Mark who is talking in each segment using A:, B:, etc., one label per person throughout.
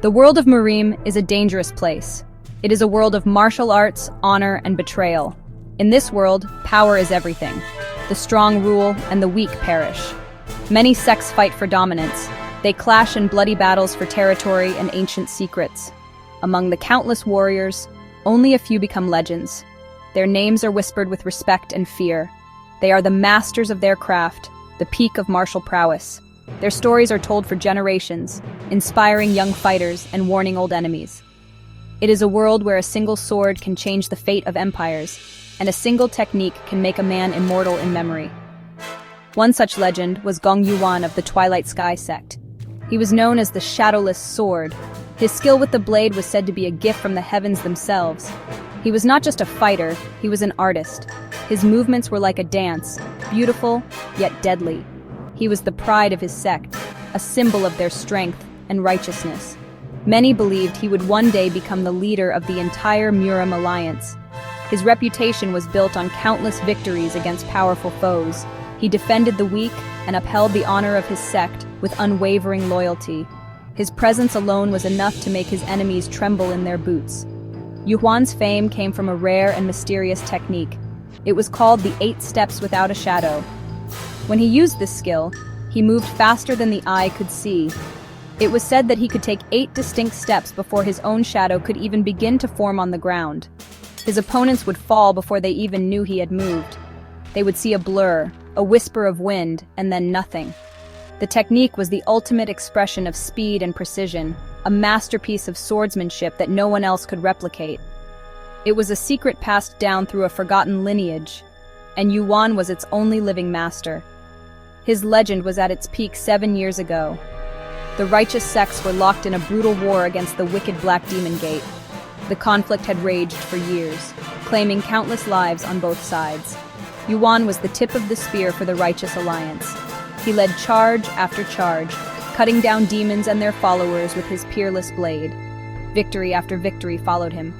A: The world of Murim is a dangerous place. It is a world of martial arts, honor, and betrayal. In this world, power is everything. The strong rule and the weak perish. Many sects fight for dominance. They clash in bloody battles for territory and ancient secrets. Among the countless warriors, only a few become legends. Their names are whispered with respect and fear. They are the masters of their craft, the peak of martial prowess. Their stories are told for generations, inspiring young fighters and warning old enemies. It is a world where a single sword can change the fate of empires, and a single technique can make a man immortal in memory. One such legend was Gong Yuan of the Twilight Sky sect. He was known as the Shadowless Sword. His skill with the blade was said to be a gift from the heavens themselves. He was not just a fighter, he was an artist. His movements were like a dance, beautiful yet deadly. He was the pride of his sect, a symbol of their strength and righteousness. Many believed he would one day become the leader of the entire Murim alliance. His reputation was built on countless victories against powerful foes. He defended the weak and upheld the honor of his sect with unwavering loyalty. His presence alone was enough to make his enemies tremble in their boots. Yuan's fame came from a rare and mysterious technique. It was called the 8 steps without a shadow. When he used this skill, he moved faster than the eye could see. It was said that he could take 8 distinct steps before his own shadow could even begin to form on the ground. His opponents would fall before they even knew he had moved. They would see a blur, a whisper of wind, and then nothing. The technique was the ultimate expression of speed and precision, a masterpiece of swordsmanship that no one else could replicate. It was a secret passed down through a forgotten lineage, and Yuan was its only living master. His legend was at its peak 7 years ago. The righteous sects were locked in a brutal war against the wicked Black Demon Gate. The conflict had raged for years, claiming countless lives on both sides. Yuan was the tip of the spear for the righteous alliance. He led charge after charge, cutting down demons and their followers with his peerless blade. Victory after victory followed him.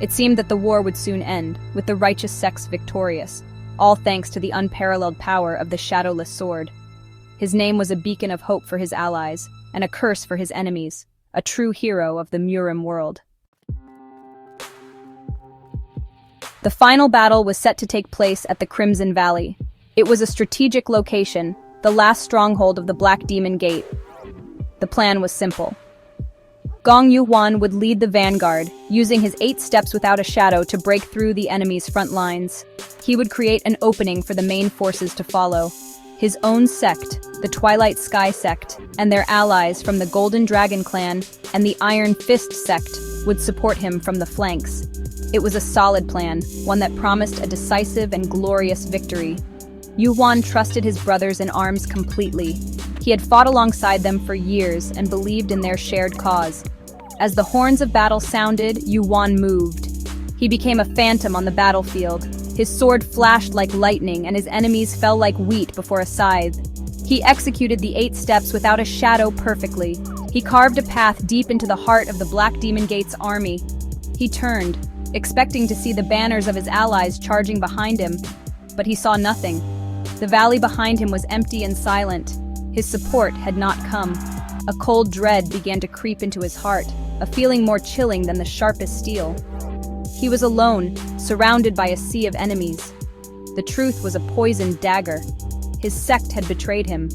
A: It seemed that the war would soon end, with the righteous sects victorious, all thanks to the unparalleled power of the Shadowless Sword. His name was a beacon of hope for his allies, and a curse for his enemies, a true hero of the Murim world. The final battle was set to take place at the Crimson Valley. It was a strategic location, the last stronghold of the Black Demon Gate. The plan was simple. Gong Yuan would lead the vanguard, using his 8 steps without a shadow to break through the enemy's front lines. He would create an opening for the main forces to follow. His own sect, the Twilight Sky sect, and their allies from the Golden Dragon clan and the Iron Fist sect would support him from the flanks. It was a solid plan, one that promised a decisive and glorious victory. Yuan trusted his brothers in arms completely. He had fought alongside them for years and believed in their shared cause. As the horns of battle sounded, Yuan moved. He became a phantom on the battlefield. His sword flashed like lightning and his enemies fell like wheat before a scythe. He executed the 8 steps without a shadow perfectly. He carved a path deep into the heart of the Black Demon Gate's army. He turned, expecting to see the banners of his allies charging behind him, but he saw nothing. The valley behind him was empty and silent. His support had not come. A cold dread began to creep into his heart, a feeling more chilling than the sharpest steel. He was alone, surrounded by a sea of enemies. The truth was a poisoned dagger. His sect had betrayed him.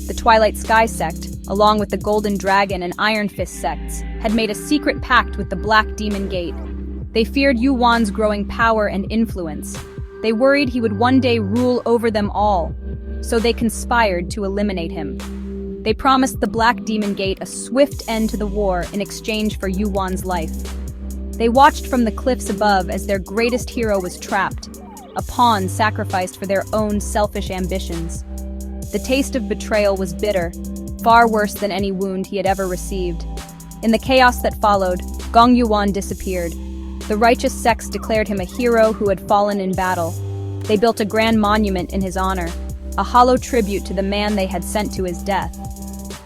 A: The Twilight Sky sect, along with the Golden Dragon and Iron Fist sects, had made a secret pact with the Black Demon Gate. They feared Yuan's growing power and influence. They worried he would one day rule over them all, so they conspired to eliminate him. They promised the Black Demon Gate a swift end to the war in exchange for Yuan's life. They watched from the cliffs above as their greatest hero was trapped, a pawn sacrificed for their own selfish ambitions. The taste of betrayal was bitter, far worse than any wound he had ever received. In the chaos that followed, Gong Yuan disappeared. The righteous sects declared him a hero who had fallen in battle. They built a grand monument in his honor, a hollow tribute to the man they had sent to his death.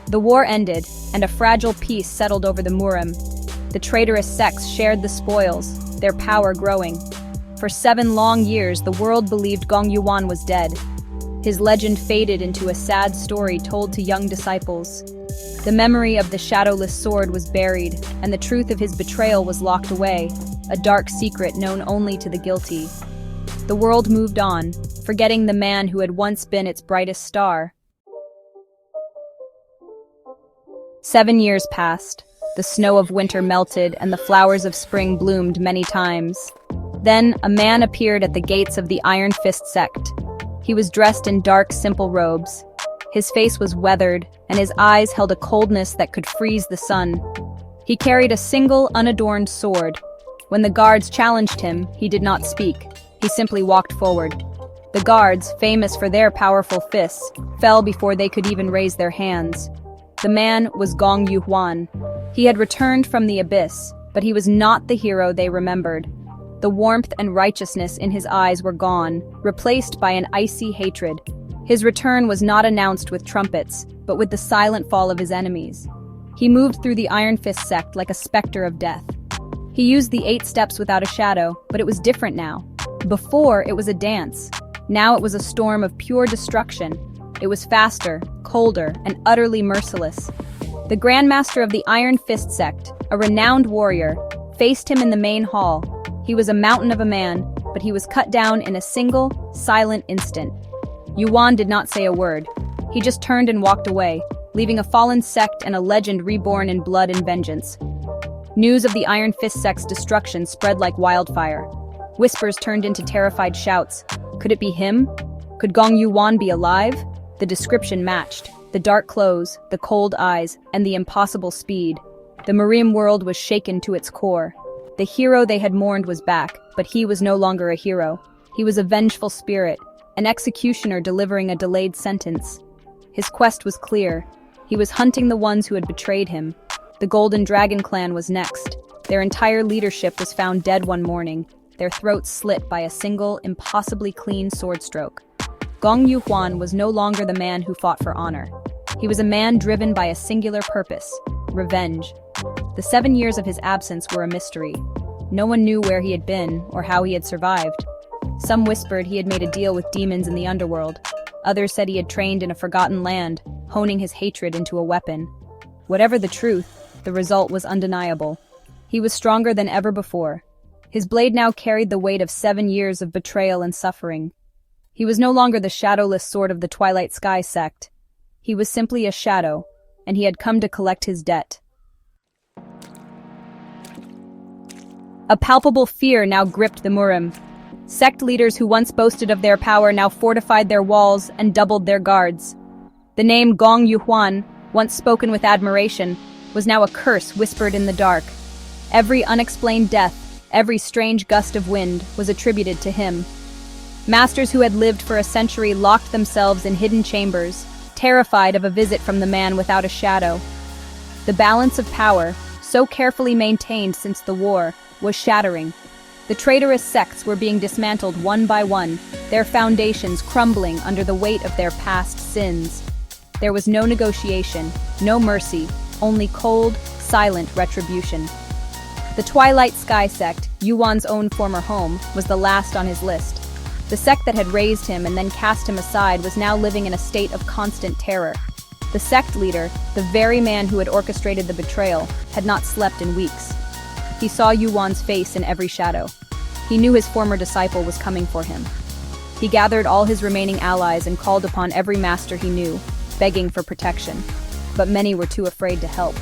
A: The war ended, and a fragile peace settled over the Murim. The traitorous sects shared the spoils, their power growing. For 7 long years, the world believed Gong Yuan was dead. His legend faded into a sad story told to young disciples. The memory of the shadowless sword was buried, and the truth of his betrayal was locked away, a dark secret known only to the guilty. The world moved on, forgetting the man who had once been its brightest star. 7 years passed. The snow of winter melted, and the flowers of spring bloomed many times. Then a man appeared at the gates of the Iron Fist sect. He was dressed in dark, simple robes. His face was weathered, and his eyes held a coldness that could freeze the sun. He carried a single, unadorned sword. When the guards challenged him, he did not speak. He simply walked forward. The guards, famous for their powerful fists, fell before they could even raise their hands. The man was Gong Yuhuan. He had returned from the abyss, but he was not the hero they remembered. The warmth and righteousness in his eyes were gone, replaced by an icy hatred. His return was not announced with trumpets, but with the silent fall of his enemies. He moved through the Iron Fist sect like a specter of death. He used the 8 steps without a shadow, but it was different now. Before, it was a dance. Now it was a storm of pure destruction. It was faster, colder, and utterly merciless. The Grandmaster of the Iron Fist sect, a renowned warrior, faced him in the main hall. He was a mountain of a man, but he was cut down in a single, silent instant. Yuan did not say a word. He just turned and walked away, leaving a fallen sect and a legend reborn in blood and vengeance. News of the Iron Fist sect's destruction spread like wildfire. Whispers turned into terrified shouts. Could it be him? Could Gong Yuan be alive? The description matched. The dark clothes, the cold eyes, and the impossible speed. The Murim world was shaken to its core. The hero they had mourned was back, but he was no longer a hero. He was a vengeful spirit, an executioner delivering a delayed sentence. His quest was clear. He was hunting the ones who had betrayed him. The Golden Dragon clan was next. Their entire leadership was found dead one morning, their throats slit by a single, impossibly clean sword stroke. Gong Yuhuan was no longer the man who fought for honor. He was a man driven by a singular purpose: revenge. The 7 years of his absence were a mystery. No one knew where he had been or how he had survived. Some whispered he had made a deal with demons in the underworld. Others said he had trained in a forgotten land, honing his hatred into a weapon. Whatever the truth, the result was undeniable. He was stronger than ever before. His blade now carried the weight of 7 years of betrayal and suffering. He was no longer the shadowless sword of the Twilight Sky sect. He was simply a shadow, and he had come to collect his debt. A palpable fear now gripped the Murim. Sect leaders who once boasted of their power now fortified their walls and doubled their guards. The name Gong Yuhuan, once spoken with admiration, was now a curse whispered in the dark. Every unexplained death, every strange gust of wind was attributed to him. Masters who had lived for a century locked themselves in hidden chambers, terrified of a visit from the man without a shadow. The balance of power, so carefully maintained since the war, was shattering. The traitorous sects were being dismantled one by one, their foundations crumbling under the weight of their past sins. There was no negotiation, no mercy, only cold, silent retribution. The Twilight Sky sect, Yuan's own former home, was the last on his list. The sect that had raised him and then cast him aside was now living in a state of constant terror. The sect leader, the very man who had orchestrated the betrayal, had not slept in weeks. He saw Yuan's face in every shadow. He knew his former disciple was coming for him. He gathered all his remaining allies and called upon every master he knew, begging for protection. But many were too afraid to help.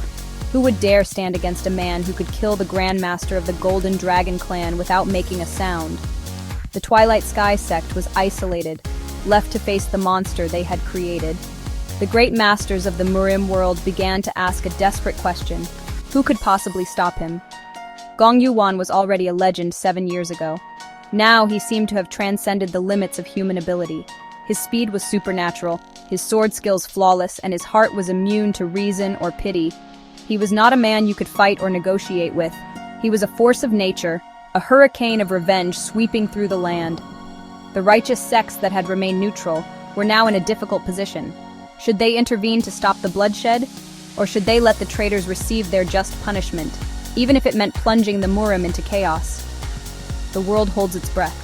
A: Who would dare stand against a man who could kill the Grand Master of the Golden Dragon clan without making a sound? The Twilight Sky sect was isolated, left to face the monster they had created. The great masters of the Murim world began to ask a desperate question: who could possibly stop him? Gong Yuan was already a legend 7 years ago. Now he seemed to have transcended the limits of human ability. His speed was supernatural, his sword skills flawless, and his heart was immune to reason or pity. He was not a man you could fight or negotiate with. He was a force of nature, a hurricane of revenge sweeping through the land. The righteous sects that had remained neutral were now in a difficult position. Should they intervene to stop the bloodshed? Or should they let the traitors receive their just punishment, even if it meant plunging the Murim into chaos? The world holds its breath.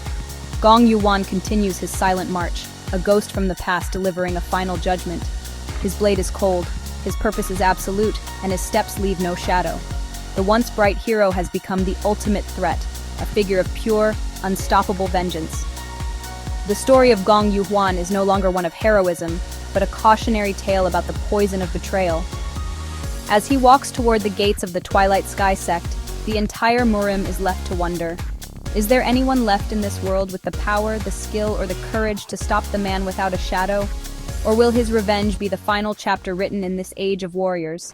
A: Gong Yuan continues his silent march, a ghost from the past delivering a final judgment. His blade is cold, His purpose is absolute, and his steps leave no shadow. The once bright hero has become the ultimate threat, a figure of pure, unstoppable vengeance. The story of Gong Yuhuan is no longer one of heroism, but a cautionary tale about the poison of betrayal. As he walks toward the gates of the Twilight Sky sect, the entire Murim is left to wonder. Is there anyone left in this world with the power, the skill, or the courage to stop the man without a shadow? Or will his revenge be the final chapter written in this age of warriors?